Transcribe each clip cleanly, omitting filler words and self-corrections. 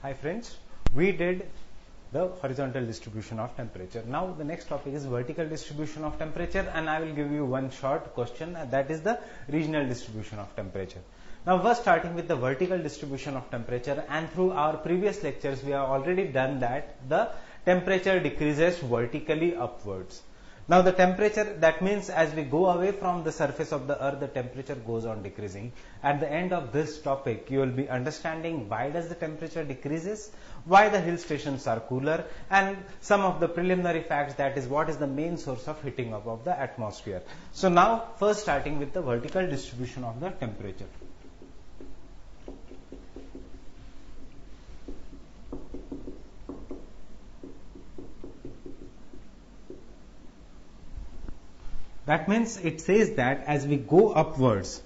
Hi friends, we did the horizontal distribution of temperature. Now the next topic is vertical distribution of temperature, and I will give you one short question, that is the regional distribution of temperature. Now first starting with the vertical distribution of temperature, and through our previous lectures we have already done that the temperature decreases vertically upwards. Now the temperature, that means as we go away from the surface of the earth, the temperature goes on decreasing. At the end of this topic, you will be understanding why does the temperature decreases, why the hill stations are cooler, and some of the preliminary facts, that is what is the main source of heating up of the atmosphere. So now first starting with the vertical distribution of the temperature. That means it says that as we go upwards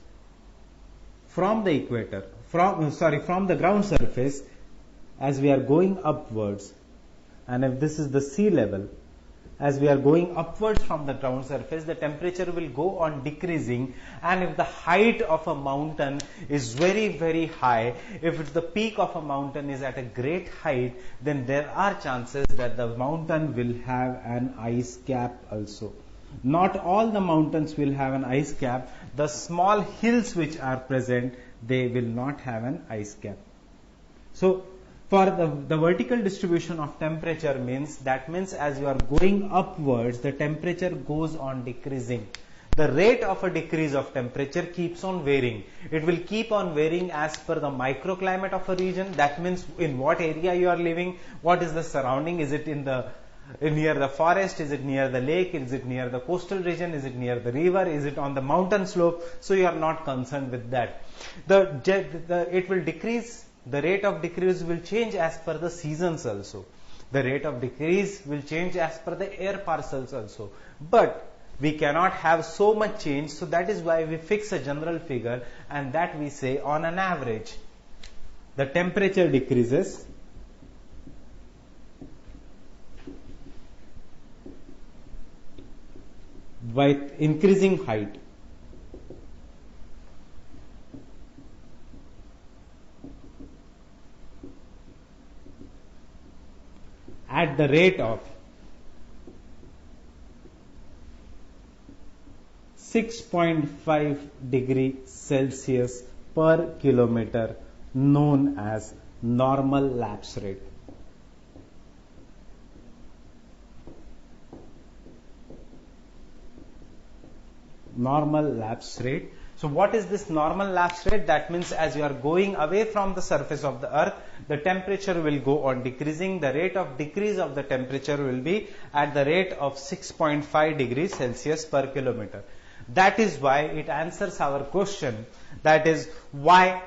from the equator, from the ground surface, as we are going upwards, and if this is the sea level, as we are going upwards from the ground surface, the temperature will go on decreasing. And if the height of a mountain is very high, if the peak of a mountain is at a great height, then there are chances that the mountain will have an ice cap also. Not all the mountains will have an ice cap. The small hills which are present, they will not have an ice cap. So for the vertical distribution of temperature means as you are going upwards, the temperature goes on decreasing. The rate of a decrease of temperature keeps on varying. It will keep on varying as per the microclimate of a region. That means in what area you are living, what is the surrounding, is it near the forest, is it near the lake, is it near the coastal region, is it near the river, is it on the mountain slope? So you are not concerned with that. It will decrease. The rate of decrease will change as per the seasons also. The rate of decrease will change as per the air parcels also. But we cannot have so much change, so that is why we fix a general figure, and that we say on an average the temperature decreases by increasing height. At the rate of 6.5 degrees Celsius per kilometer, known as normal lapse rate. Normal lapse rate. So what is this normal lapse rate? That means as you are going away from the surface of the earth, the temperature will go on decreasing. The rate of decrease of the temperature will be at the rate of 6.5 degrees Celsius per kilometer. That is why it answers our question, that is why,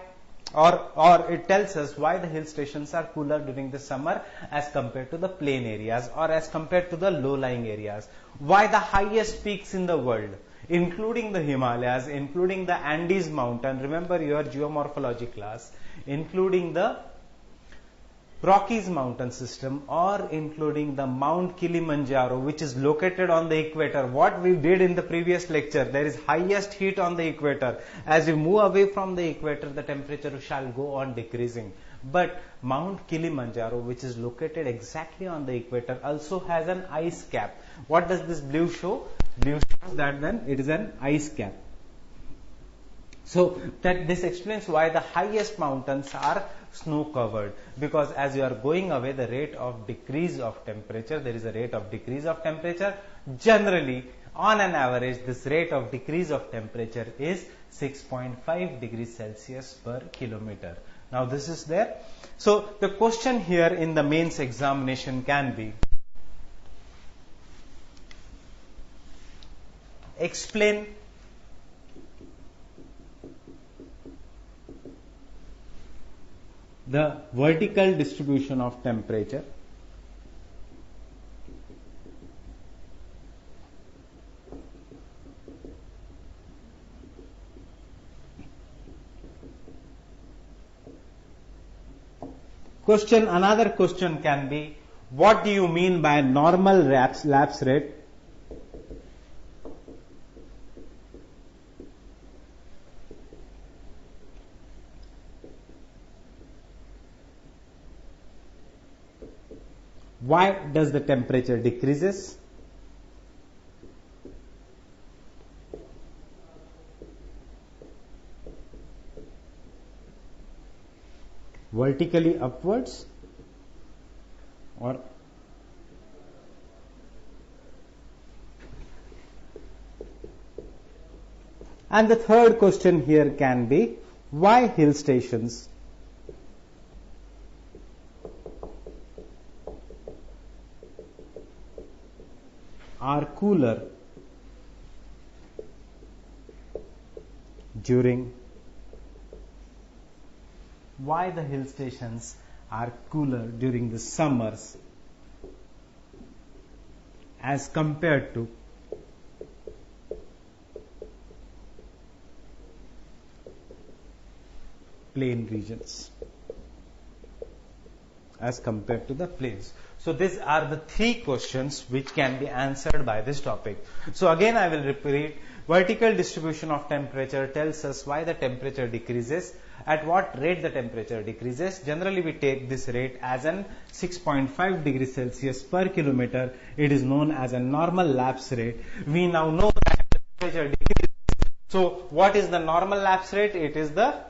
or it tells us why the hill stations are cooler during the summer as compared to the plain areas or as compared to the low-lying areas. Why the highest peaks in the world, including the Himalayas, including the Andes mountain, remember your geomorphology class, including the Rockies mountain system, or including the Mount Kilimanjaro, which is located on the equator. What we did in the previous lecture, there is highest heat on the equator. As we move away from the equator, the temperature shall go on decreasing. But Mount Kilimanjaro, which is located exactly on the equator, also has an ice cap. What does this blue show? Blue shows that then it is an ice cap. So that this explains why the highest mountains are snow covered, because as you are going away, the rate of decrease of temperature, there is a rate of decrease of temperature. Generally, on an average, this rate of decrease of temperature is 6.5 degrees Celsius per kilometer. Now this is there. So the question here in the mains examination can be, explain the vertical distribution of temperature question. Another question can be, what do you mean by normal lapse rate? why does the temperature decreases? Vertically upwards or and the third question here can be why hill stations are cooler during why the hill stations are cooler during the summers as compared to plain regions, as compared to the plains. So these are the three questions which can be answered by this topic. So again I will repeat, vertical distribution of temperature tells us why the temperature decreases, at what rate the temperature decreases. Generally we take this rate as an 6.5 degrees Celsius per kilometer. It is known as a normal lapse rate. We now know that temperature decreases. So what is the normal lapse rate? It is that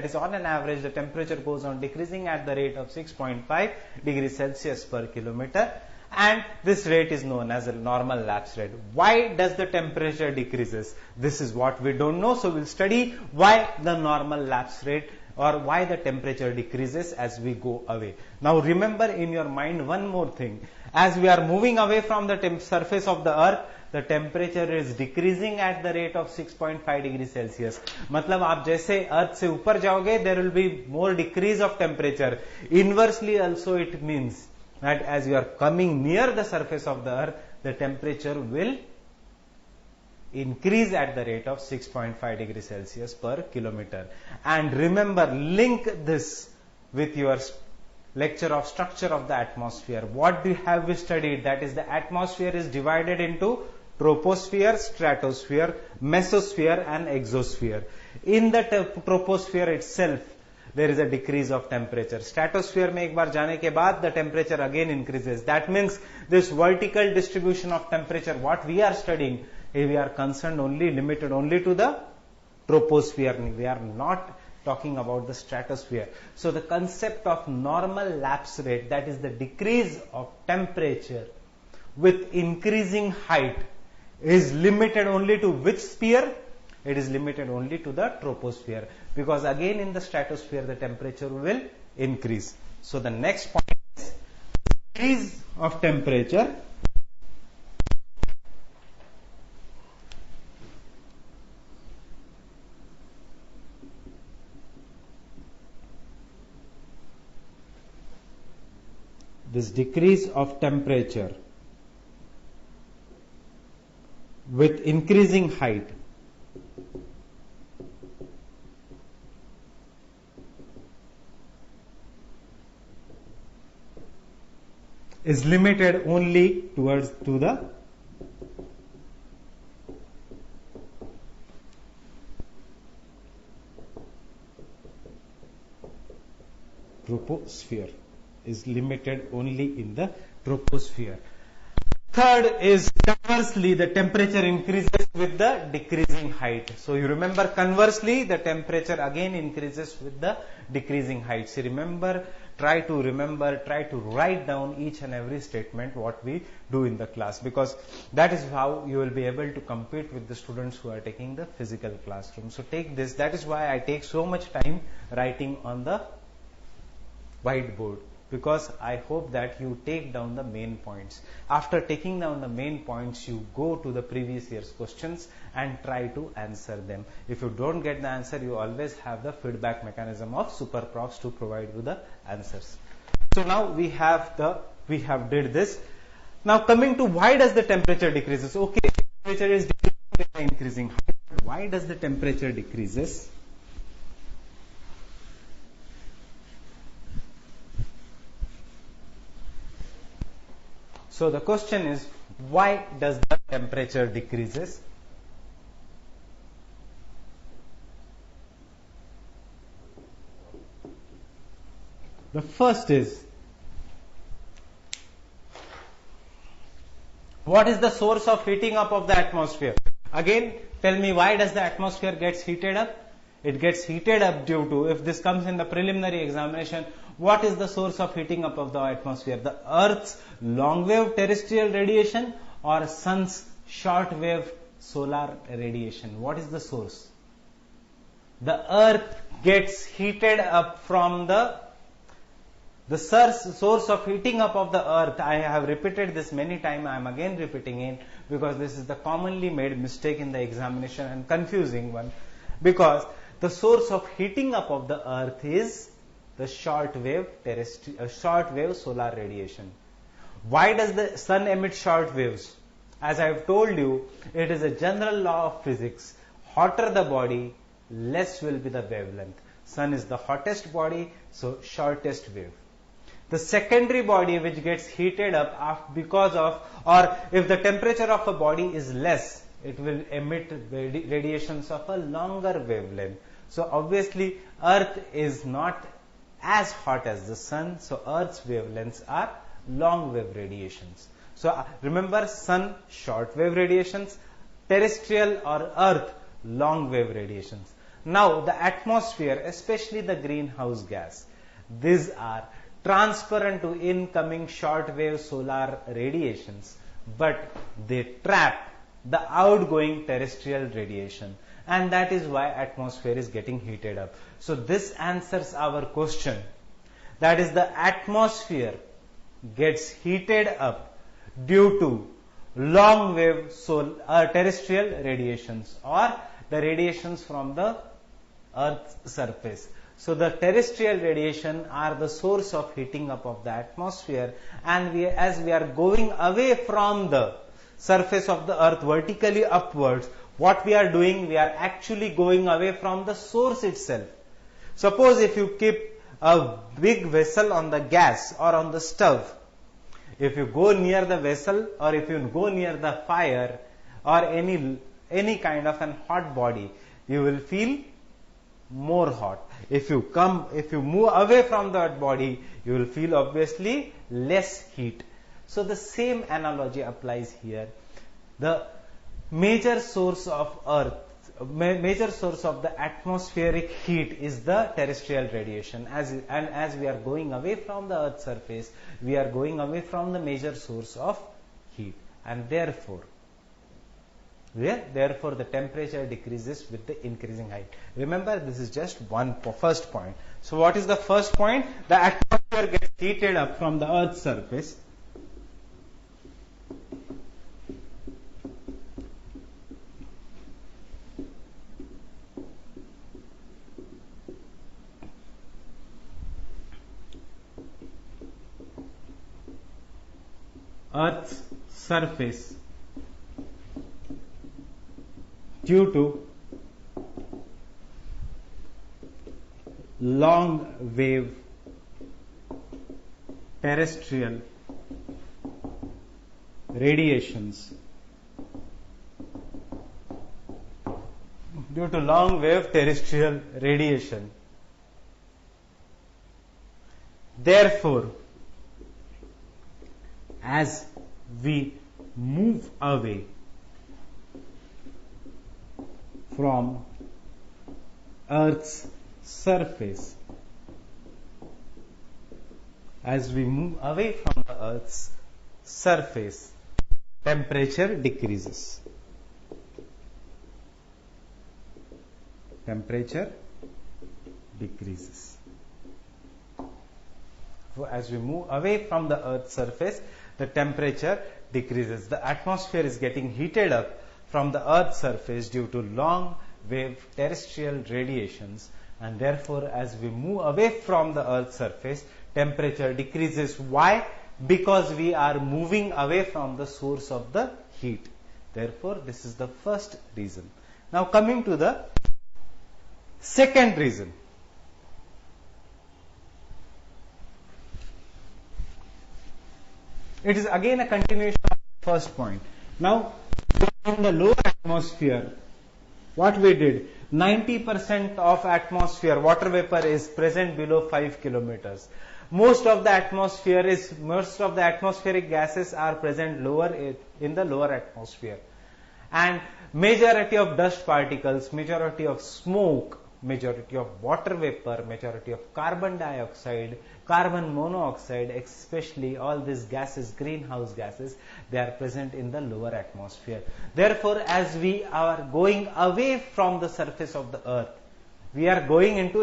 is on an average the temperature goes on decreasing at the rate of 6.5 degrees Celsius per kilometer, and this rate is known as a normal lapse rate. Why does the temperature decreases? This is what we don't know, so we'll study why the normal lapse rate or why the temperature decreases as we go away. Now remember in your mind one more thing, as we are moving away from the surface of the earth, the temperature is decreasing at the rate of 6.5 degrees Celsius. मतलब आप जैसे अर्थ से ऊपर जाओगे, there will be more decrease of temperature. Inversely also it means that as you are coming near the surface of the earth, the temperature will increase at the rate of 6.5 degrees Celsius per kilometer. And remember, link this with your lecture of structure of the atmosphere. What have we studied? That is, the atmosphere is divided into troposphere, stratosphere, mesosphere and exosphere. In the troposphere itself, there is a decrease of temperature. Stratosphere में एक बार जाने के बाद the temperature again increases. That means this vertical distribution of temperature, what we are studying, we are concerned only, limited only to the troposphere. We are not talking about the stratosphere. So the concept of normal lapse rate, that is the decrease of temperature with increasing height, is limited only to which sphere? It is limited only to the troposphere, because again in the stratosphere the temperature will increase. So the next point is decrease of temperature with increasing height is limited only to the troposphere. Is limited only in the troposphere. Third is conversely, the temperature increases with the decreasing height. So you remember, conversely the temperature again increases with the decreasing height. So try to write down each and every statement what we do in the class, because that is how you will be able to compete with the students who are taking the physical classroom. So take this. That is why I take so much time writing on the whiteboard, because I hope that you take down the main points. After taking down the main points, you go to the previous year's questions and try to answer them. If you don't get the answer, you always have the feedback mechanism of SuperProfs to provide you the answers. So now we have did this. Now coming to why does the temperature decreases? Okay, temperature is decreasing with the increasing height. Why does the temperature decreases? So the question is, why does the temperature decreases? The first is What is the source of heating up of the atmosphere? Again, tell me, why does the atmosphere gets heated up? It gets heated up due to, if this comes in the preliminary examination, what is the source of heating up of the atmosphere? The Earth's long wave terrestrial radiation or sun's short wave solar radiation? What is the source? The Earth gets heated up from the source of heating up of the Earth. I have repeated this many times. I am again repeating it because this is the commonly made mistake in the examination and confusing one. Because the source of heating up of the Earth is the short wave solar radiation. Why does the sun emit short waves? As I have told you, it is a general law of physics. Hotter the body, less will be the wavelength. Sun is the hottest body, so shortest wave. The secondary body which gets heated up because of, or if the temperature of a body is less, it will emit radiations of a longer wavelength. So obviously Earth is not as hot as the sun, so Earth's wavelengths are long wave radiations. So remember, sun short wave radiations, terrestrial or Earth long wave radiations. Now the atmosphere, especially the greenhouse gas, these are transparent to incoming short wave solar radiations, but they trap the outgoing terrestrial radiation, and that is why atmosphere is getting heated up. So this answers our question. That is, the atmosphere gets heated up due to long wave terrestrial radiations or the radiations from the Earth's surface. So the terrestrial radiation are the source of heating up of the atmosphere, and as we are going away from the surface of the Earth vertically upwards, what we are doing, we are actually going away from the source itself. Suppose if you keep a big vessel on the gas or on the stove, if you go near the vessel or if you go near the fire or any kind of an hot body, you will feel more hot. If you move away from that body, you will feel obviously less heat. So the same analogy applies here. The major source of the atmospheric heat is the terrestrial radiation. As we are going away from the Earth's surface, we are going away from the major source of heat, and therefore the temperature decreases with the increasing height. Remember, this is just first point. So what is the first point? The atmosphere gets heated up from the Earth's surface. Earth's surface due to long wave terrestrial radiations. Due to long wave terrestrial radiation. Therefore, as we move away from Earth's surface, temperature decreases. So as we move away from the Earth's surface, the temperature decreases. The atmosphere is getting heated up from the Earth's surface due to long wave terrestrial radiations, and therefore as we move away from the Earth's surface, temperature decreases. Why? Because we are moving away from the source of the heat. Therefore, this is the first reason. Now coming to the second reason. It is again a continuation of the first point. Now, in the lower atmosphere, what we did, 90% of atmosphere water vapor is present below 5 kilometers. Most of the atmospheric gases are present in the lower atmosphere, and majority of dust particles, majority of smoke, majority of water vapor, majority of carbon dioxide, carbon monoxide, especially all these gases, greenhouse gases, they are present in the lower atmosphere. Therefore, as we are going away from the surface of the earth, we are going into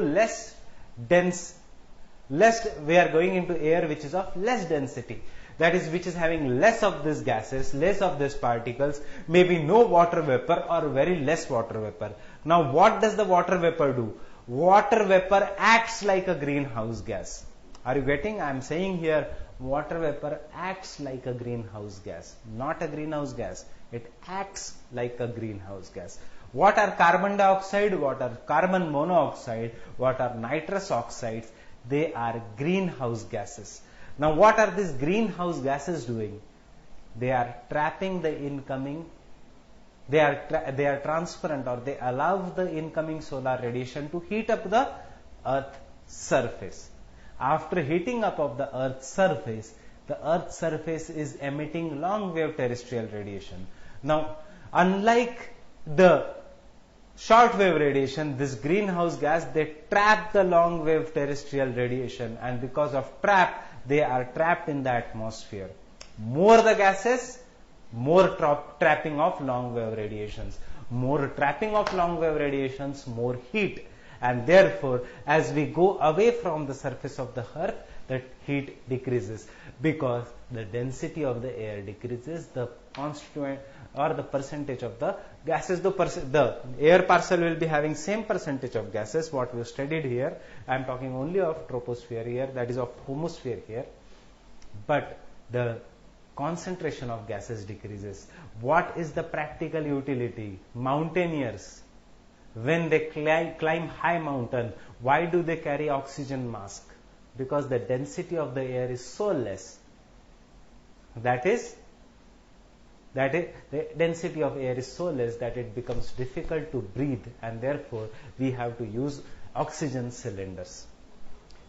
we are going into air which is of less density, that is, which is having less of these gases, less of these particles, maybe no water vapor or very less water vapor. Now, what does the water vapor do? Water vapor acts like a greenhouse gas. Are you getting? I am saying here, water vapor acts like a greenhouse gas, not a greenhouse gas. It acts like a greenhouse gas. What are carbon dioxide? What are carbon monoxide? What are nitrous oxides? They are greenhouse gases. Now, what are these greenhouse gases doing? They are trapping the incoming, they are transparent, or they allow the incoming solar radiation to heat up the earth's surface. After heating up of the earth's surface is emitting long wave terrestrial radiation. Now, unlike the short wave radiation, this greenhouse gas, they trap the long wave terrestrial radiation, and because of trap, they are trapped in the atmosphere. More the gases, more trapping of long wave radiations. More trapping of long wave radiations, more heat. And therefore, as we go away from the surface of the earth, the heat decreases because the density of the air decreases, the constituent or the percentage of the gases, the air parcel will be having same percentage of gases what we studied here. I am talking only of troposphere here, that is of homosphere here, but the concentration of gases decreases. What is the practical utility? Mountaineers, when they climb high mountain, why do they carry oxygen mask? Because the density of the air is so less. That is, the density of air is so less that it becomes difficult to breathe, and therefore we have to use oxygen cylinders.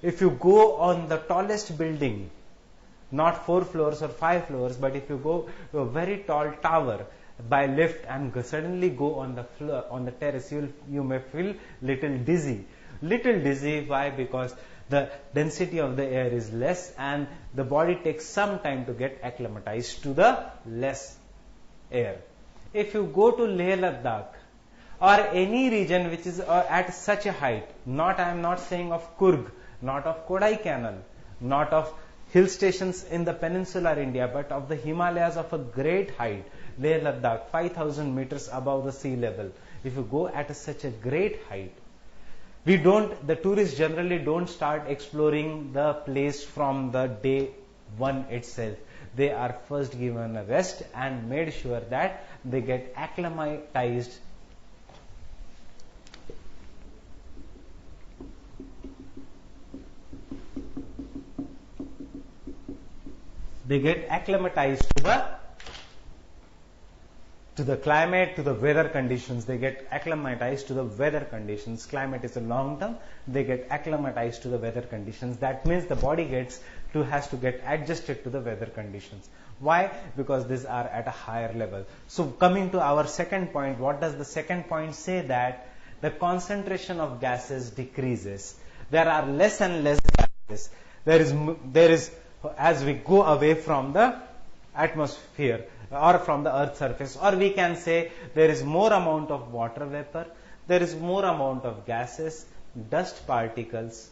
If you go on the tallest building, not 4 floors or 5 floors, but if you go to a very tall tower by lift and suddenly go on the floor, on the terrace, you may feel little dizzy. Why? Because the density of the air is less and the body takes some time to get acclimatized to the less air. If you go to Leh Ladakh or any region which is at such a height, I am not saying of Coorg, not of Kodaikanal, not of hill stations in the peninsular India, but of the Himalayas of a great height, Leh Ladakh, 5,000 meters above the sea level. If you go at such a great height, the tourists generally don't start exploring the place from the day one itself. They are first given a rest and made sure that they get acclimatized. They get acclimatized to the climate, to the weather conditions. They get acclimatized to the weather conditions. Climate is a long term. They get acclimatized to the weather conditions. That means the body has to get adjusted to the weather conditions. Why? Because these are at a higher level. So coming to our second point, what does the second point say? That the concentration of gases decreases. There are less and less gases. There is as we go away from the atmosphere or from the earth's surface, or we can say there is more amount of water vapor, there is more amount of gases, dust particles,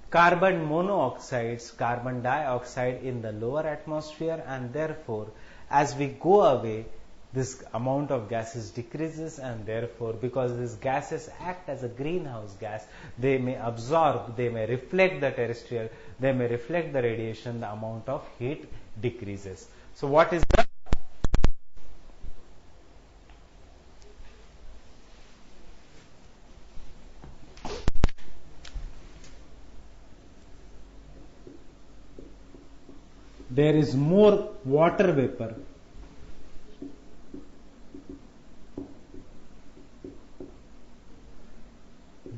carbon monoxides, carbon dioxide in the lower atmosphere, and therefore as we go away this amount of gases decreases, and therefore because these gases act as a greenhouse gas, they may absorb, they may reflect the terrestrial, they may reflect the radiation, the amount of heat decreases. So what is the there is more water vapor,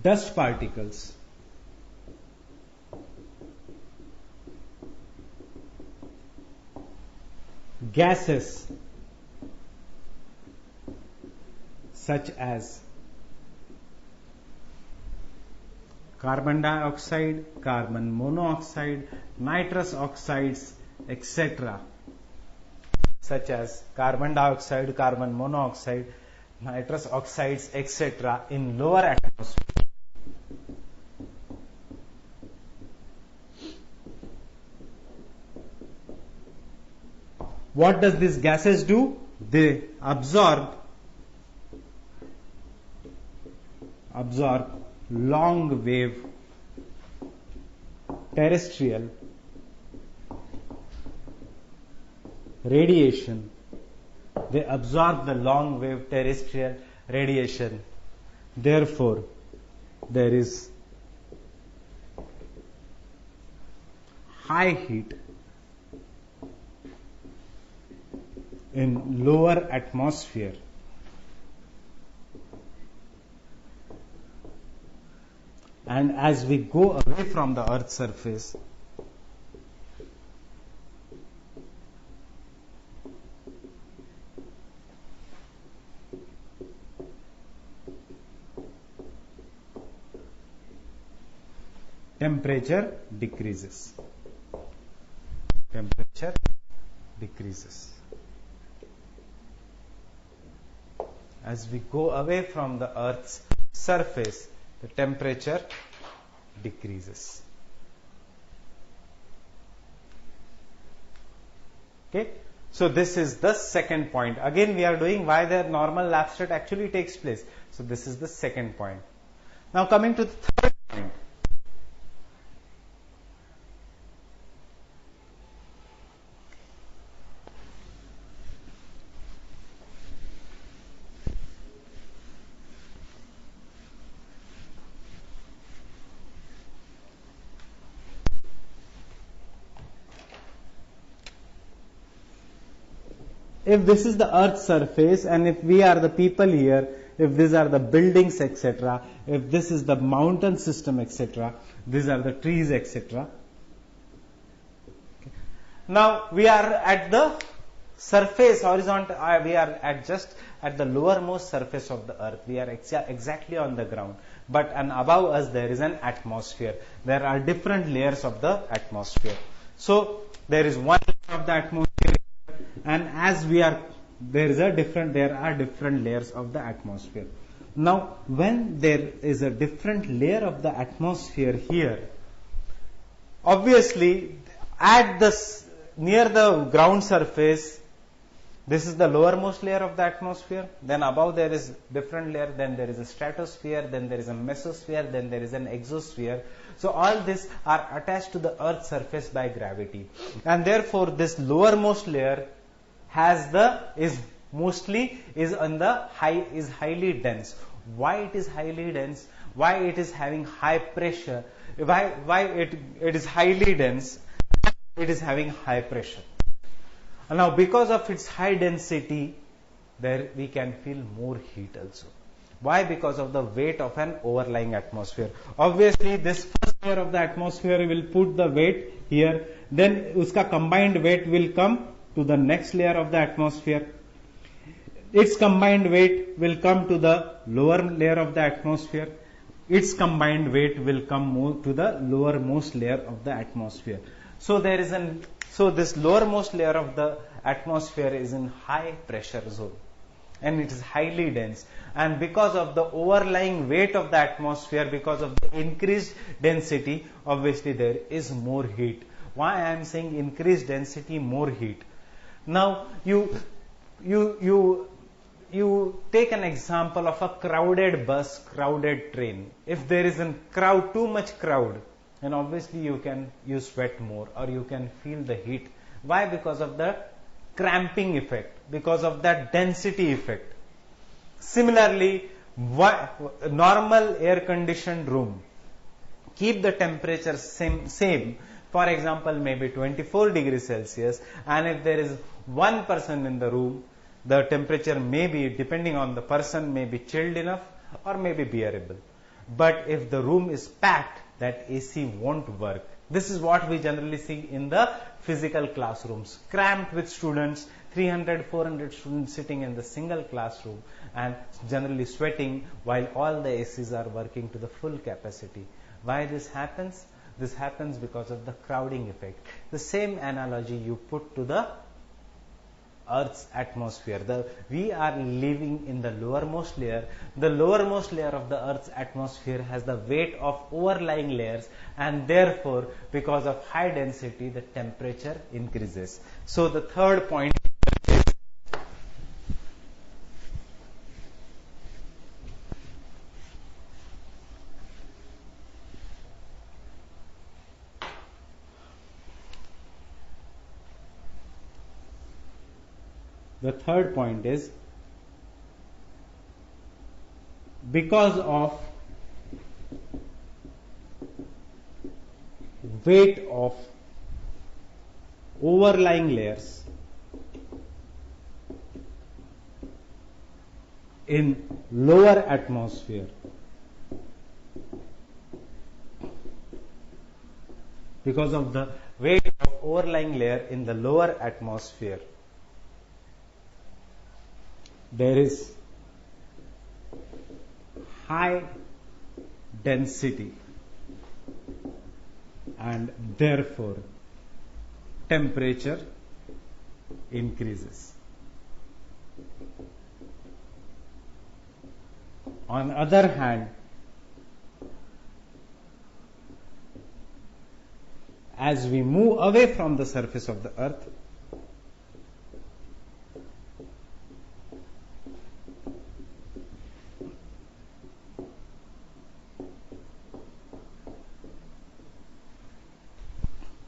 dust particles, gases such as carbon dioxide, carbon monoxide, nitrous oxides, etc. Such as carbon dioxide, carbon monoxide, nitrous oxides, etc. in lower atmosphere. What does these gases do? They absorb long wave terrestrial radiation. They absorb the long wave terrestrial radiation. Therefore, there is high heat in lower atmosphere. And as we go away from the Earth's surface, temperature decreases. Temperature decreases. As we go away from the Earth's surface, the temperature decreases. Okay, so this is the second point. Again, we are doing why the normal lab state actually takes place. So this is the second point. Now coming to the third point. If this is the Earth's surface and if we are the people here, if these are the buildings, etc., if this is the mountain system, etc., these are the trees, etc. Okay. Now we are at the surface, horizontal, we are at just at the lowermost surface of the Earth. We are exactly on the ground. But and above us there is an atmosphere. There are different layers of the atmosphere. So there is one layer of the atmosphere. And as we are, there are different layers of the atmosphere. Now, when there is a different layer of the atmosphere here, obviously, near the ground surface, this is the lowermost layer of the atmosphere. Then above there is different layer. Then there is a stratosphere. Then there is a mesosphere. Then there is an exosphere. So all these are attached to the Earth's surface by gravity, and therefore this lowermost layer is highly dense. Why it is highly dense? Why it is having high pressure? Why it is highly dense? It is having high pressure. And now because of its high density, there we can feel more heat also. Why? Because of the weight of an overlying atmosphere. Obviously, this first layer of the atmosphere will put the weight here. Then uska combined weight will come to the next layer of the atmosphere. Its combined weight will come to the lower layer of the atmosphere. Its combined weight will come more to the lowermost layer of the atmosphere. So this lowermost layer of the atmosphere is in high pressure zone, and it is highly dense. And because of the overlying weight of the atmosphere, because of the increased density, obviously there is more heat. Why I am saying increased density, more heat? Now you take an example of a crowded bus, crowded train. If there is a crowd, too much crowd, then obviously you sweat more or you can feel the heat. Why? Because of the cramping effect, because of that density effect. Similarly, normal air conditioned room, keep the temperature same. For example, maybe 24 degrees Celsius, and if there is one person in the room, the temperature may be, depending on the person, may be chilled enough or may be bearable. But if the room is packed, that AC won't work. This is what we generally see in the physical classrooms, cramped with students, 300, 400 students sitting in the single classroom and generally sweating while all the ACs are working to the full capacity. Why this happens? This happens because of the crowding effect. The same analogy you put to the Earth's atmosphere. We are living in the lowermost layer. The lowermost layer of the Earth's atmosphere has the weight of overlying layers, and therefore, because of high density, the temperature increases. So the third point is because of weight of overlying layers in lower atmosphere. Because of the weight of overlying layer in the lower atmosphere, there is high density and therefore temperature increases. On the other hand, as we move away from the surface of the Earth,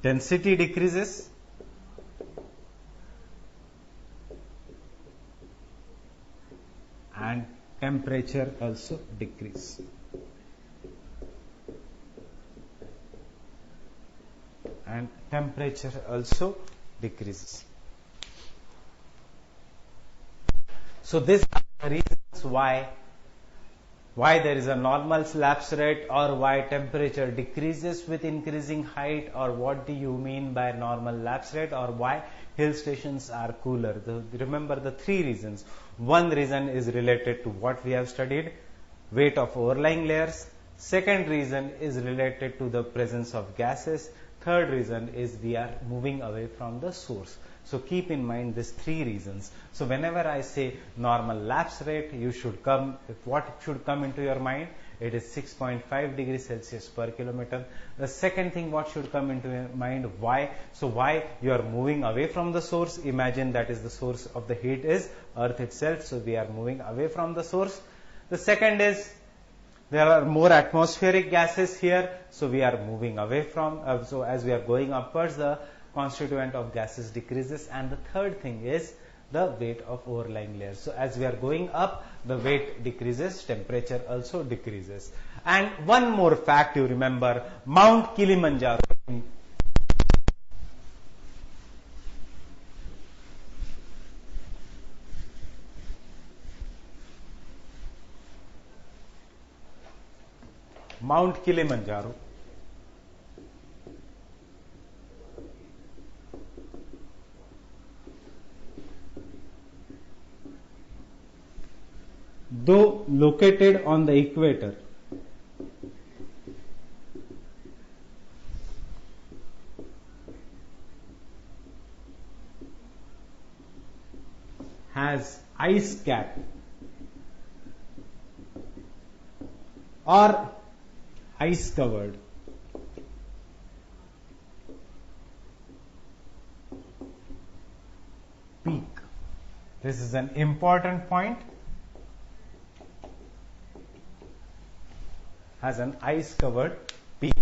density decreases and temperature also decreases. So these are the reasons why there is a normal lapse rate, or why temperature decreases with increasing height, or what do you mean by normal lapse rate, or why hill stations are cooler. Remember the three reasons. One reason is related to what we have studied, weight of overlying layers. Second reason is related to the presence of gases. Third reason is we are moving away from the source. So keep in mind these three reasons. So whenever I say normal lapse rate, what should come into your mind? It is 6.5 degrees Celsius per kilometer. The second thing what should come into your mind, why? So why you are moving away from the source? Imagine that is the source of the heat is Earth itself. So we are moving away from the source. The second is there are more atmospheric gases here. So we are moving away from, so as we are going upwards, the constituent of gases decreases. And the third thing is the weight of overlying layers. So as we are going up, the weight decreases, temperature also decreases. And one more fact you remember, Mount Kilimanjaro. Mount Kilimanjaro though located on the equator, has ice cap or ice covered peak. This is an important point. Has an ice covered peak.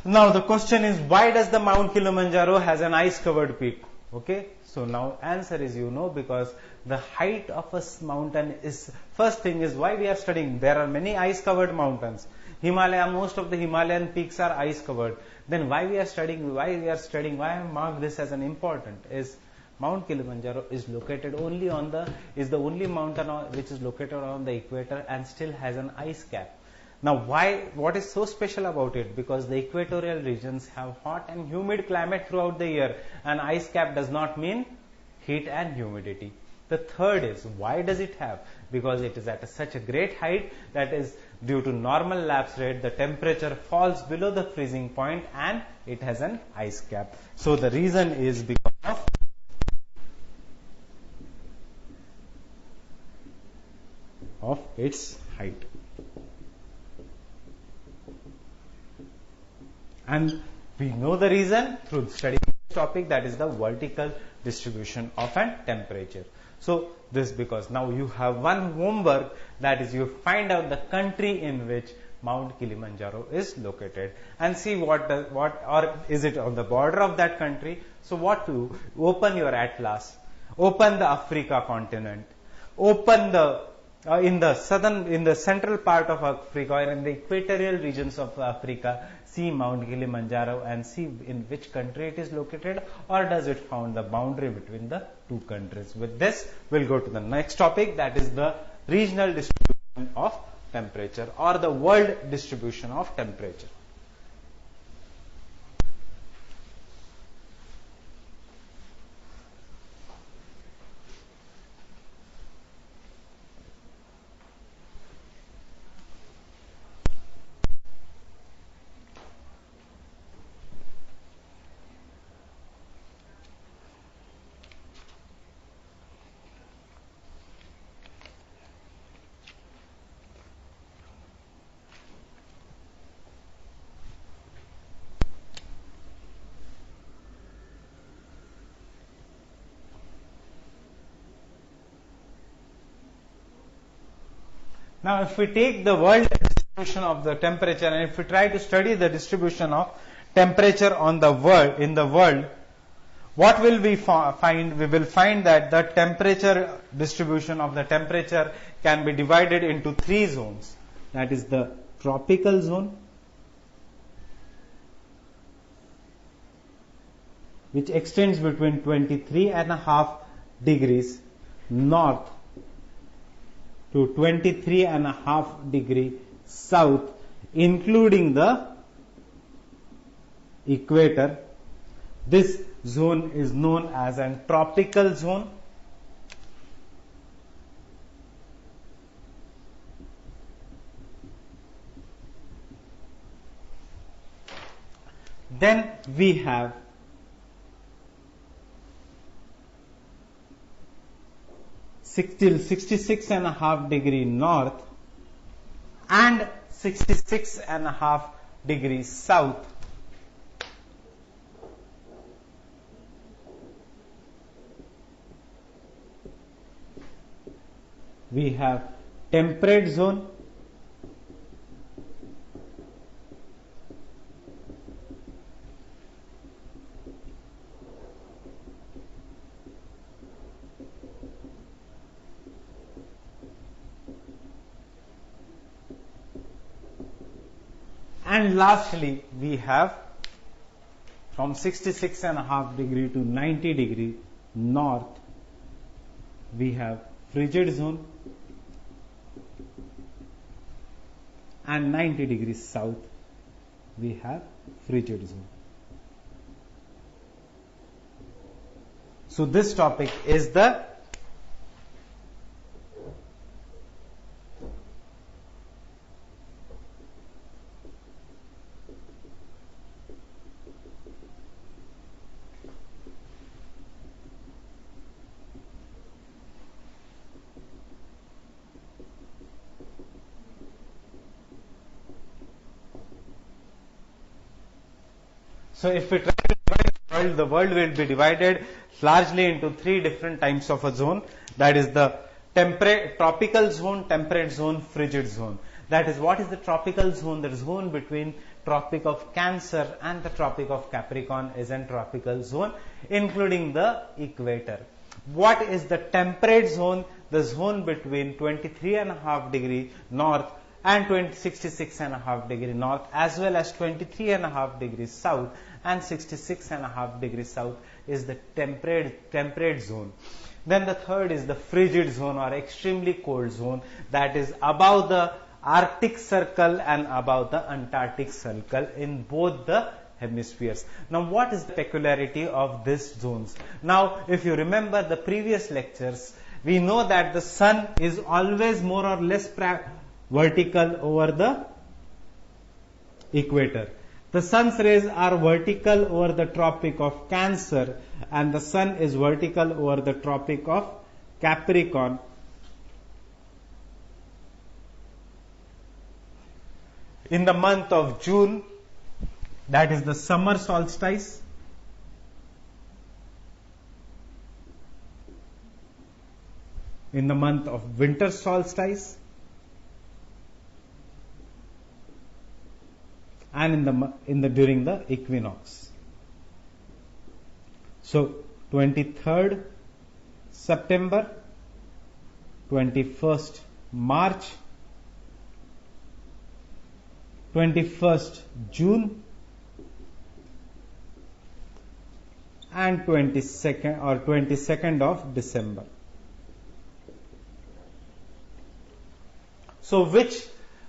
Now the question is, why does the Mount Kilimanjaro has an ice covered peak? Okay, so now answer is because the height of a mountain is, first thing is why we are studying. There are many ice covered mountains. Himalaya, most of the Himalayan peaks are ice covered. Then why we are studying, why I have marked this as an important is Mount Kilimanjaro is located only on is the only mountain which is located on the equator and still has an ice cap. Now what is so special about it? Because the equatorial regions have hot and humid climate throughout the year, and ice cap does not mean heat and humidity. The third is, why does it have? Because it is at such a great height, that is due to normal lapse rate, the temperature falls below the freezing point and it has an ice cap. So the reason is because of its height. And we know the reason through studying this topic, that is the vertical distribution of a temperature. So this, because now you have one homework, that is you find out the country in which Mount Kilimanjaro is located and see what or is it on the border of that country. So what to open your atlas, open the Africa continent, open the in the central part of Africa or in the equatorial regions of Africa, see Mount Kilimanjaro and see in which country it is located, or does it found the boundary between the two countries. With this, we'll go to the next topic, that is the regional distribution of temperature or the world distribution of temperature. Now, if we take the world distribution of the temperature and if we try to study the distribution of temperature on the world, in the world, what will we find? We will find that the temperature distribution of the temperature can be divided into three zones. That is the tropical zone, which extends between 23.5 degrees north to 23.5 degrees south, including the equator. This zone is known as a tropical zone. Then we have till 66.5 degree north and 66.5 degrees south. We have temperate zone, and lastly we have from 66.5 degree to 90 degree north, we have frigid zone, and 90 degrees south we have frigid zone. So this topic is the So if we try to divide the world will be divided largely into three different types of a zone. That is the tropical zone, temperate zone, frigid zone. That is, what is the tropical zone? The zone between Tropic of Cancer and the Tropic of Capricorn is a tropical zone, including the equator. What is the temperate zone? The zone between 23.5 degree north and 66.5 degree north, as well as 23.5 degrees south and 66.5 degrees south is the temperate zone. Then the third is the frigid zone or extremely cold zone, that is above the Arctic Circle and above the Antarctic Circle in both the hemispheres. Now, what is the peculiarity of these zones? Now, if you remember the previous lectures, we know that the sun is always more or less vertical over the equator. The sun's rays are vertical over the Tropic of Cancer, and the sun is vertical over the Tropic of Capricorn. In the month of June, that is the summer solstice, in the month of winter solstice, and during the equinox. So 23rd September, 21st March, 21st June, and 22nd of December. So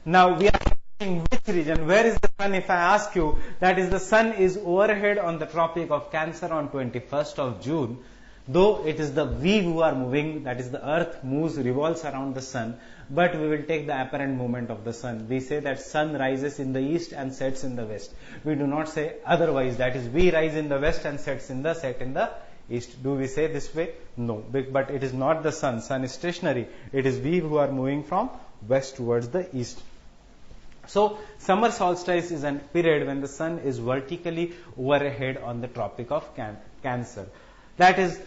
now we are in which region? Where is the sun? If I ask you, that is the sun is overhead on the Tropic of Cancer on 21st of June, though it is we who are moving, that is the earth revolves around the sun, but we will take the apparent movement of the sun. We say that sun rises in the east and sets in the west. We do not say otherwise, that is we rise in the west and set in the east. Do we say this way? No, but it is not the sun. Sun is stationary. It is we who are moving from west towards the east. So, summer solstice is a period when the sun is vertically overhead on the Tropic of Cancer. That is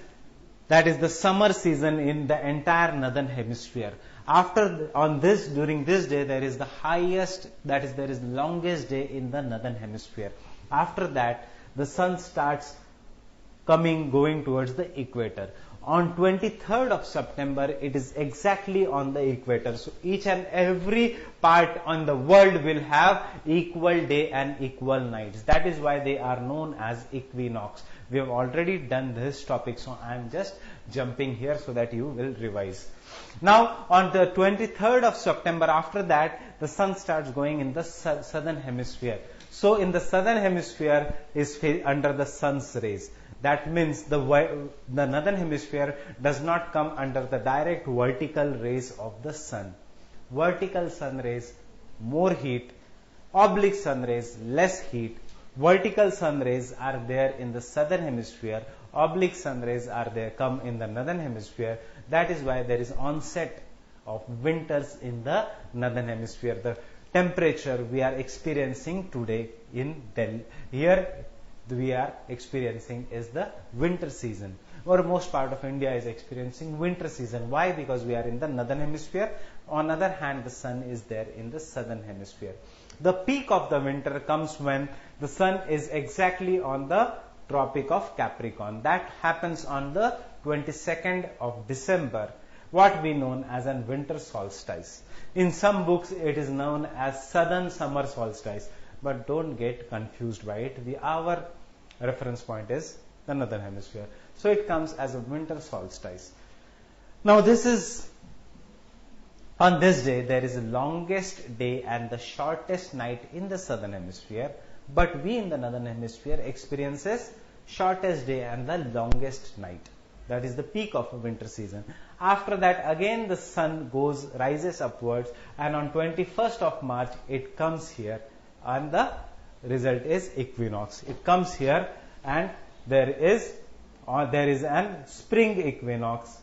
the summer season in the entire northern hemisphere. During this day, there is the highest, that is, there is the longest day in the northern hemisphere. After that, the sun starts going towards the equator. On 23rd of September, it is exactly on the equator. So each and every part on the world will have equal day and equal nights. That is why they are known as equinox. We have already done this topic, so I am just jumping here so that you will revise. Now, on the 23rd of September, after that, the sun starts going in the southern hemisphere. So in the southern hemisphere is under the sun's rays. That means the northern hemisphere does not come under the direct vertical rays of the sun. Vertical sun rays, more heat. Oblique sun rays, less heat. Vertical sun rays are there in the southern hemisphere. Oblique sun rays are there, come in the northern hemisphere. That is why there is onset of winters in the northern hemisphere. The temperature we are experiencing today in Delhi, here we are experiencing is the winter season, or most part of India is experiencing winter season. Why? Because we are in the northern hemisphere. On the other hand, the sun is there in the southern hemisphere. The peak of the winter comes when the sun is exactly on the Tropic of Capricorn. That happens on the 22nd of December, what we know as a winter solstice. In some books, it is known as southern summer solstice, but don't get confused by it. Our reference point is the northern hemisphere. So it comes as a winter solstice. Now on this day, there is the longest day and the shortest night in the southern hemisphere, but we in the northern hemisphere experiences shortest day and the longest night. That is the peak of a winter season. After that, again the sun rises upwards, and on 21st of March, it comes here, and the result is equinox. It comes here, and there is an spring equinox.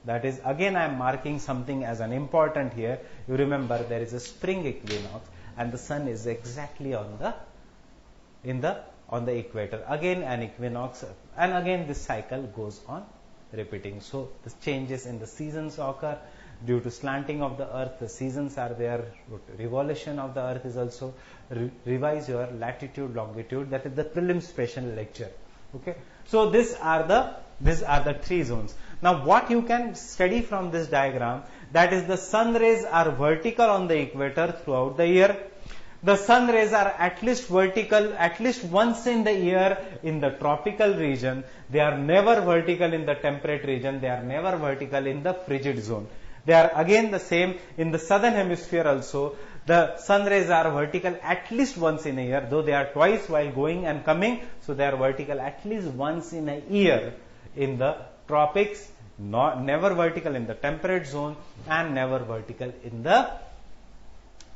That is, again I am marking something as an important here. You remember there is a spring equinox, and the sun is exactly on the equator. Again an equinox, and again this cycle goes on repeating. So the changes in the seasons occur due to slanting of the earth. The seasons are there. Revolution of the earth is also. Revise your latitude, longitude. That is the prelim special lecture. Okay. So these are the three zones. Now what you can study from this diagram, that is the sun rays are vertical on the equator throughout the year. The sun rays are at least vertical at least once in the year in the tropical region. They are never vertical in the temperate region. They are never vertical in the frigid zone. They are again the same in the southern hemisphere also. The sun rays are vertical at least once in a year, though they are twice while going and coming, so they are vertical at least once in a year in the tropics, never vertical in the temperate zone, and never vertical in the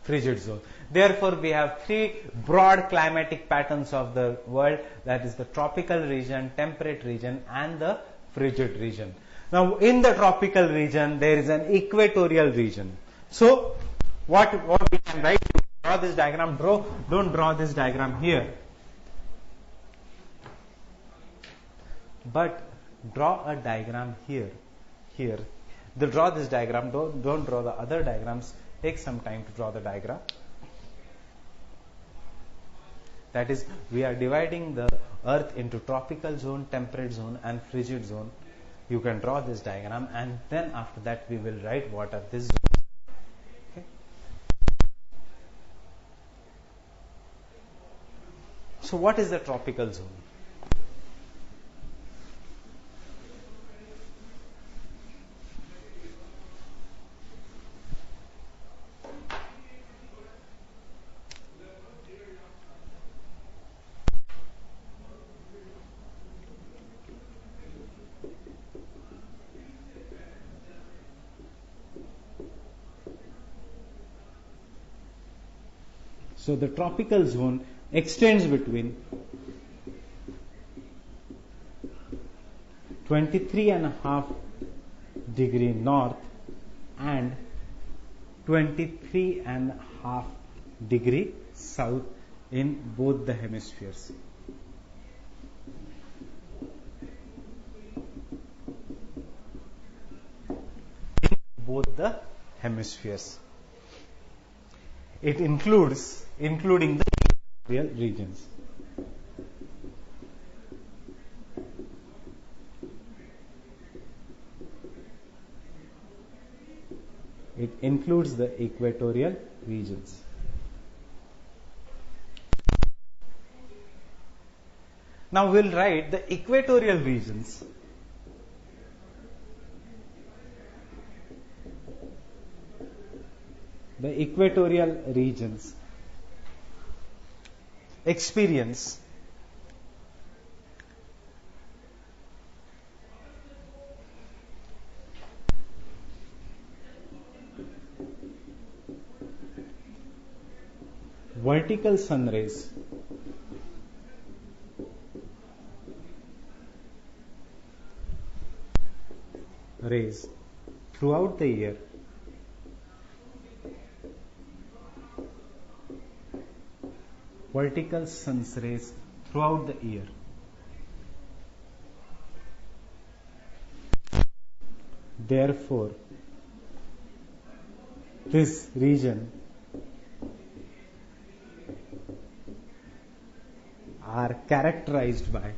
frigid zone. Therefore, we have three broad climatic patterns of the world, that is the tropical region, temperate region, and the frigid region. Now, in the tropical region, there is an equatorial region. So, what we can write, draw this diagram, don't draw this diagram here, but draw a diagram here. Draw this diagram, don't draw the other diagrams, take some time to draw the diagram. That is, we are dividing the earth into tropical zone, temperate zone, and frigid zone. You can draw this diagram, and then after that we will write what are these zones. Okay. So what is the tropical zone? So the tropical zone extends between 23.5 degree north and 23.5 degree south in both the hemispheres. Both the hemispheres. It including the equatorial regions. It includes the equatorial regions. Now we'll write the equatorial regions. The equatorial regions experience vertical sun rays throughout the year vertical sun rays throughout the year. Therefore, this region are characterized by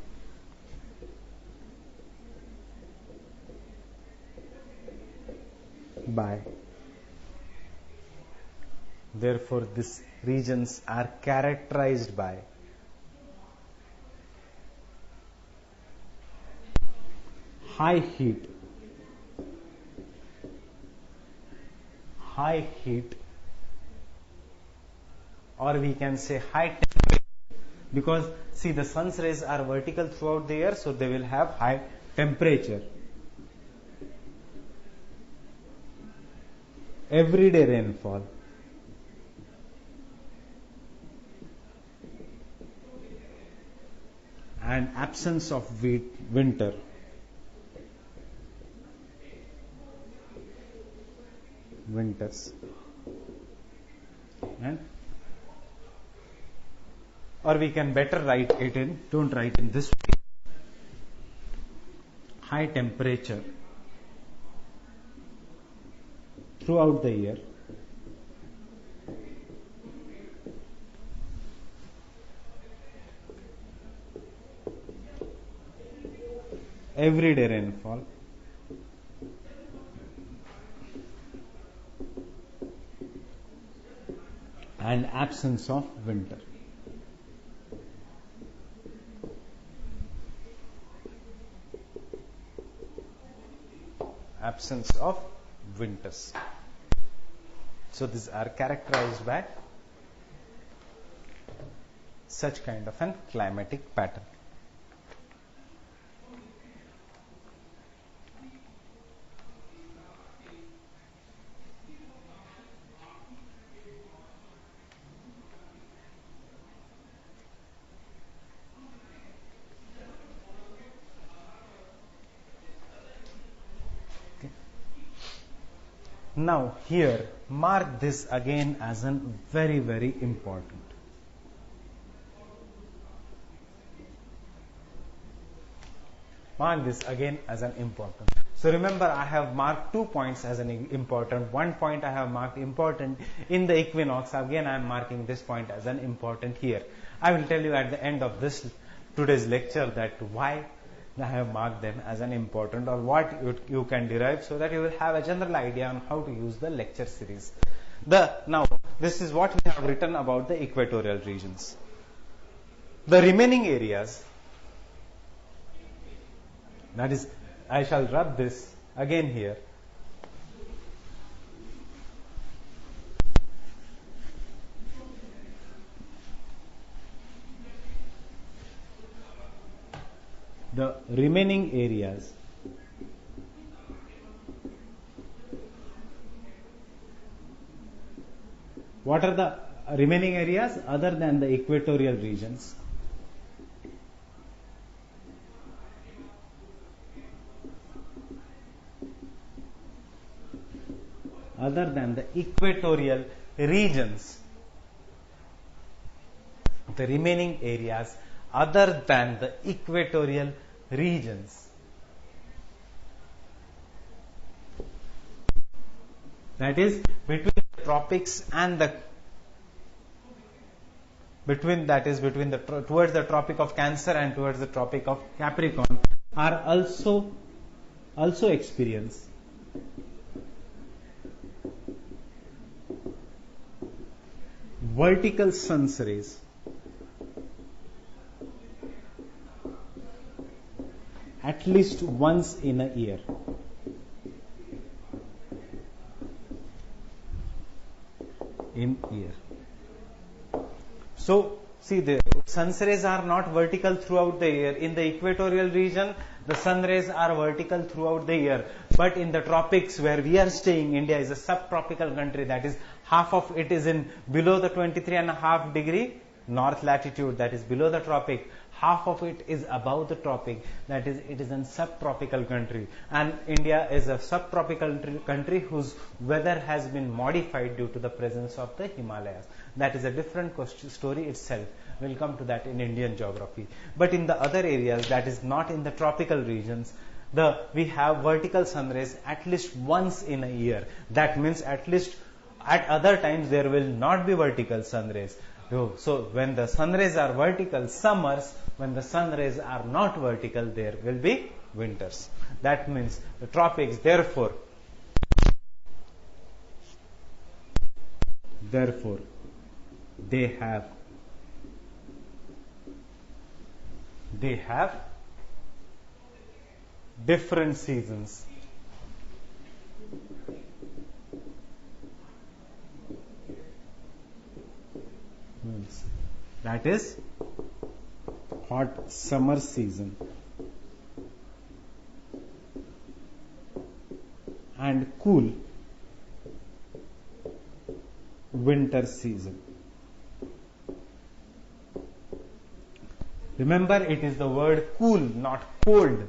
therefore these regions are characterized by high heat, or we can say high temperature, because see, the sun's rays are vertical throughout the year, so they will have high temperature. Everyday rainfall, and absence of winters, and or we can better write it in, don't write in this way, high temperature throughout the year, everyday rainfall, and absence of winter. Absence of winters. So these are characterized by such kind of an climatic pattern. Now here, mark this again as an very, very important. Mark this again as an important. So remember, I have marked 2 points as an important. 1 point I have marked important in the equinox. Again, I am marking this point as an important here. I will tell you at the end of this today's lecture that why I have marked them as an important, or what you can derive, so that you will have a general idea on how to use the lecture series. Now, this is what we have written about the equatorial regions. The remaining areas, that is, I shall rub this again here. The remaining areas what are the remaining areas other than the equatorial regions? Other than the equatorial regions, the remaining areas other than the equatorial regions, that is between the tropics and the towards the Tropic of Cancer and towards the Tropic of Capricorn, are also experience vertical sun's rays at least once in a year. So, see, the sun's rays are not vertical throughout the year. In the equatorial region, the sun rays are vertical throughout the year. But in the tropics where we are staying, India is a subtropical country, that is, half of it is in below the 23.5 degree north latitude, that is below the tropic. Half of it is above the tropic, that is, it is a subtropical country. And India is a subtropical country whose weather has been modified due to the presence of the Himalayas. That is a different story itself. We'll come to that in Indian geography. But in the other areas, that is not in the tropical regions, we have vertical sun rays at least once in a year. That means at least at other times there will not be vertical sun rays. So when the sun rays are vertical, summers. When the sun rays are not vertical, there will be winters. That means the tropics, therefore they have different seasons. That is hot summer season and cool winter season. Remember, it is the word cool, not cold.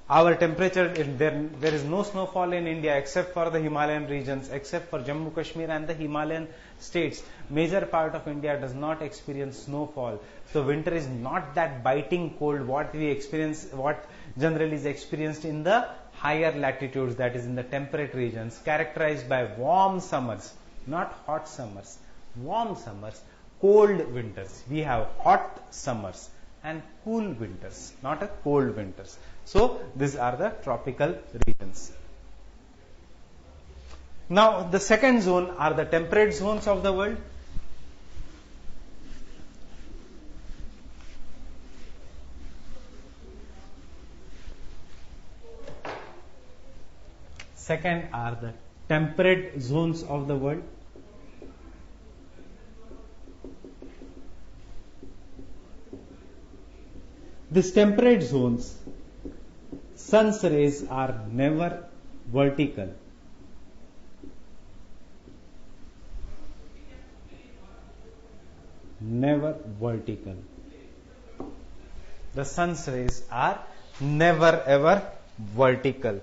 Our temperature, there is no snowfall in India except for the Himalayan regions, except for Jammu Kashmir and the Himalayan states. Major part of India does not experience snowfall. So winter is not that biting cold what we experience, what generally is experienced in the higher latitudes, that is in the temperate regions, characterized by warm summers, not hot summers. Warm summers, cold winters. We have hot summers and cool winters, not a cold winters. So these are the tropical regions. Now the second zone are the temperate zones of the world. Second are the temperate zones of the world. These temperate zones, sun's rays are never vertical. Never vertical. The sun's rays are never ever vertical.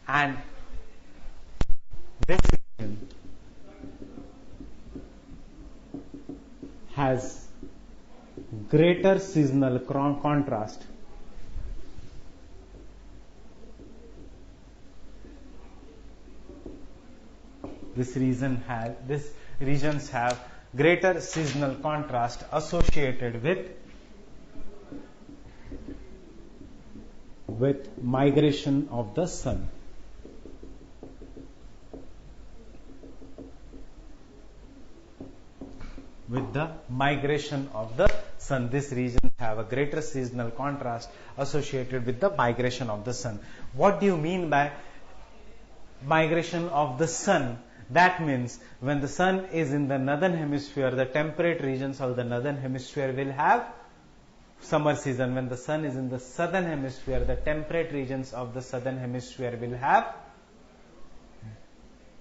And this region has greater seasonal contrast. These regions have greater seasonal contrast associated with migration of the sun. With the migration of the sun, these regions have a greater seasonal contrast associated with the migration of the sun. What do you mean by migration of the sun? That means when the sun is in the northern hemisphere, the temperate regions of the northern hemisphere will have summer season. When the sun is in the southern hemisphere, the temperate regions of the southern hemisphere will have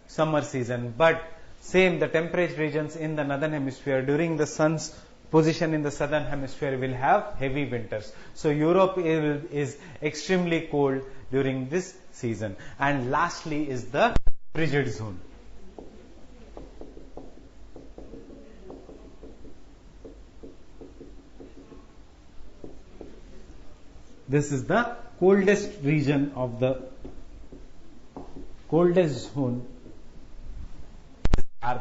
summer season. But same, the temperate regions in the northern hemisphere during the sun's position in the southern hemisphere will have heavy winters. So Europe is extremely cold during this season. And lastly is the frigid zone. This is the coldest region of the coldest zone.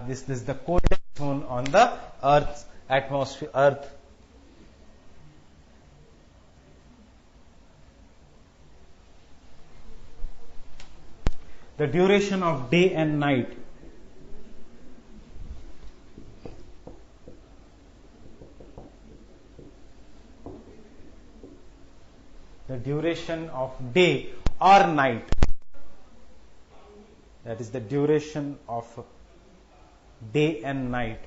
This is the coldest zone on the Earth's atmosphere. The duration of day and night. The duration of day or night. That is the duration of day and night.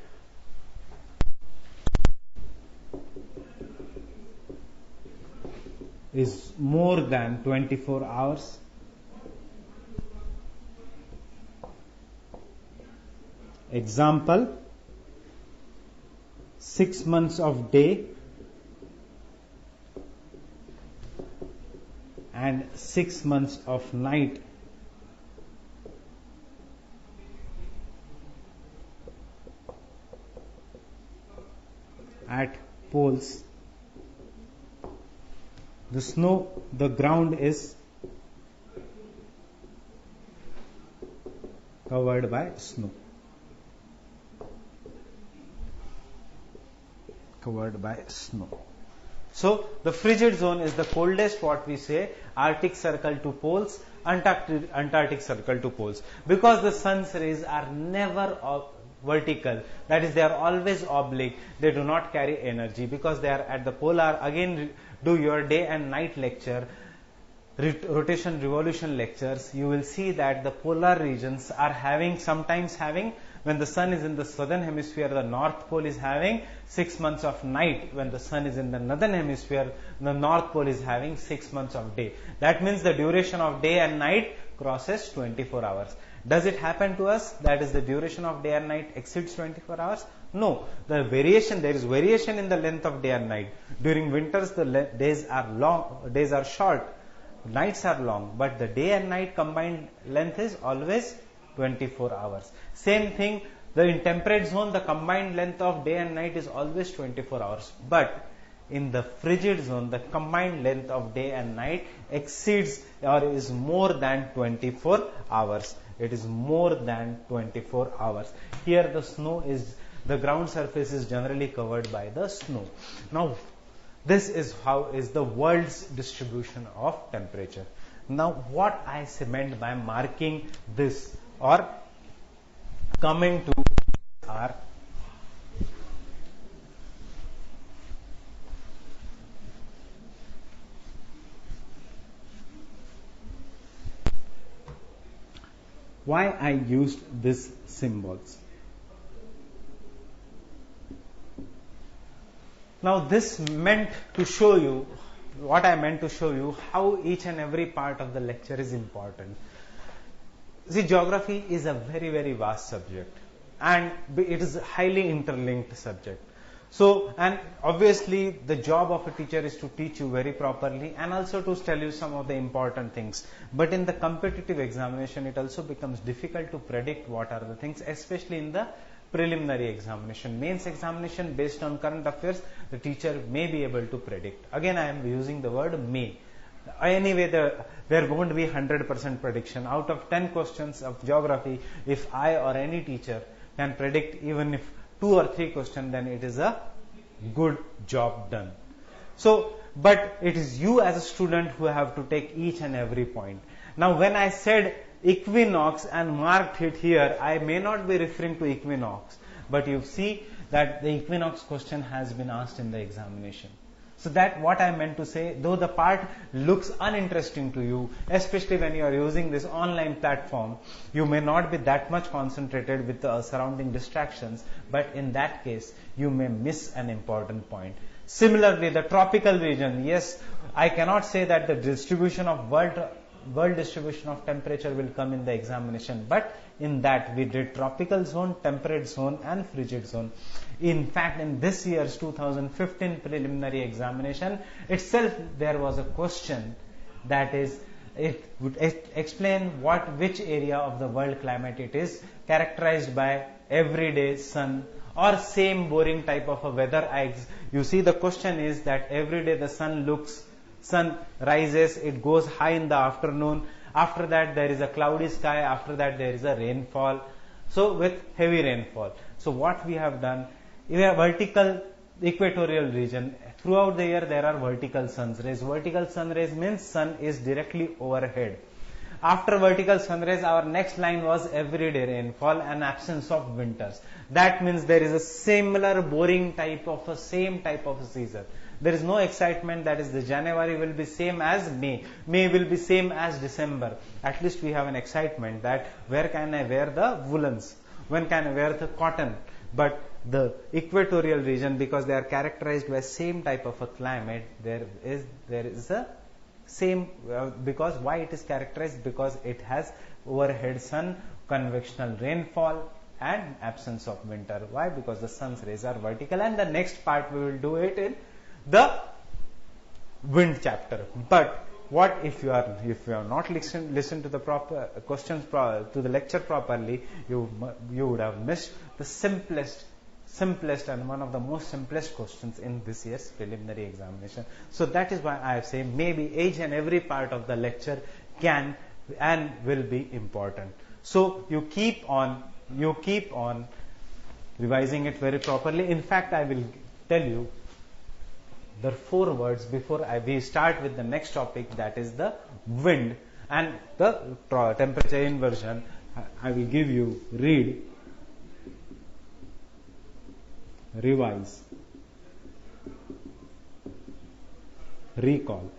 Is more than 24 hours. Example, 6 months of day and 6 months of night. At poles, the ground is covered by snow. Covered by snow. So the frigid zone is the coldest, what we say, Arctic Circle to poles, Antarctic Circle to poles. Because the sun's rays are never vertical, that is, they are always oblique, they do not carry energy because they are at the polar. Again, do your day and night lecture, rotation revolution lectures, you will see that the polar regions are sometimes having, when the sun is in the southern hemisphere, the North Pole is having 6 months of night. When the sun is in the northern hemisphere, the North Pole is having 6 months of day. That means the duration of day and night crosses 24 hours. Does it happen to us? That is, the duration of day and night exceeds 24 hours? No. There is variation in the length of day and night. During winters, the days are short, nights are long, but the day and night combined length is always 24 hours. Same thing, in temperate zone, the combined length of day and night is always 24 hours. But in the frigid zone, the combined length of day and night exceeds or is more than 24 hours. It is more than 24 hours. Here the ground surface is generally covered by the snow. Now, this is how is the world's distribution of temperature. Now, what I meant by marking this or coming to our why I used these symbols. Now this meant to show you, what I meant to show you, how each and every part of the lecture is important. See, geography is a very, very vast subject, and it is a highly interlinked subject. So, and obviously the job of a teacher is to teach you very properly and also to tell you some of the important things. But in the competitive examination, it also becomes difficult to predict what are the things, especially in the preliminary examination. Mains examination, based on current affairs, the teacher may be able to predict. Again, I am using the word may. Anyway, there won't be 100% prediction. Out of 10 questions of geography, if I or any teacher can predict even if 2 or 3 questions, then it is a good job done. So, but it is you as a student who have to take each and every point. Now, when I said equinox and marked it here, I may not be referring to equinox, but you see that the equinox question has been asked in the examination. So that what I meant to say, though the part looks uninteresting to you, especially when you are using this online platform, you may not be that much concentrated with the surrounding distractions, but in that case, you may miss an important point. Similarly, the tropical region, yes, I cannot say that the distribution of world distribution of temperature will come in the examination, but in that we did tropical zone, temperate zone and frigid zone. In fact, in this year's 2015 preliminary examination itself, there was a question that is, it would explain which area of the world climate it is characterized by everyday sun or same boring type of a weather. You see, the question is that every day the sun rises, it goes high in the afternoon. After that, there is a cloudy sky. After that, there is a rainfall. So, with heavy rainfall. So, what we have done, in a vertical equatorial region, throughout the year there are vertical sun rays. Vertical sun rays means sun is directly overhead. After vertical sun rays, our next line was everyday rainfall and absence of winters. That means there is a similar boring same type of a season. There is no excitement, that is the January will be same as May. May will be same as December. At least we have an excitement that where can I wear the woolens? When can I wear the cotton? But the equatorial region, because they are characterized by same type of a climate, there is a same, because why it is characterized? Because it has overhead sun, convectional rainfall and absence of winter. Why? Because the sun's rays are vertical, and the next part we will do it in the wind chapter. But what if you are not listen to the proper questions to the lecture properly, you would have missed the simplest and one of the most simplest questions in this year's preliminary examination. So that is why I have said maybe each and every part of the lecture can and will be important. So you keep on revising it very properly. In fact, I will tell you the 4 words before we start with the next topic, that is the wind and the temperature inversion. I will give you read, revise, recall.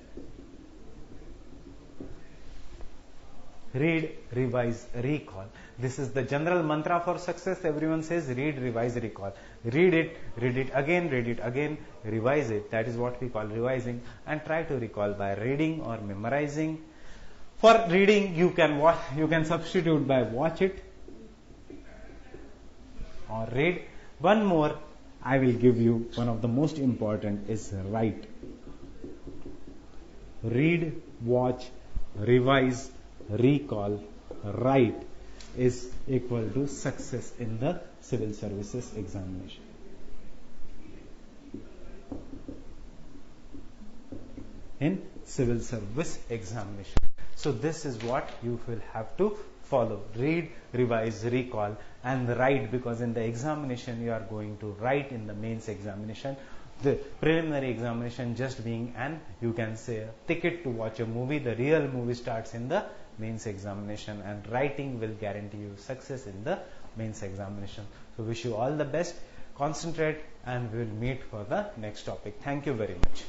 Read, revise, recall. This is the general mantra for success. Everyone says read, revise, recall. Read it again, revise it. That is what we call revising, and try to recall by reading or memorizing. For reading, you can substitute by watch it or read. One more I will give you, one of the most important is write. Read, watch, revise, recall, write is equal to success in the civil services examination. In civil service examination. So this is what you will have to follow. Read, revise, recall and write, because in the examination you are going to write in the mains examination. The preliminary examination just being you can say a ticket to watch a movie. The real movie starts in the mains examination, and writing will guarantee you success in the mains examination. So wish you all the best. Concentrate, and we will meet for the next topic. Thank you very much.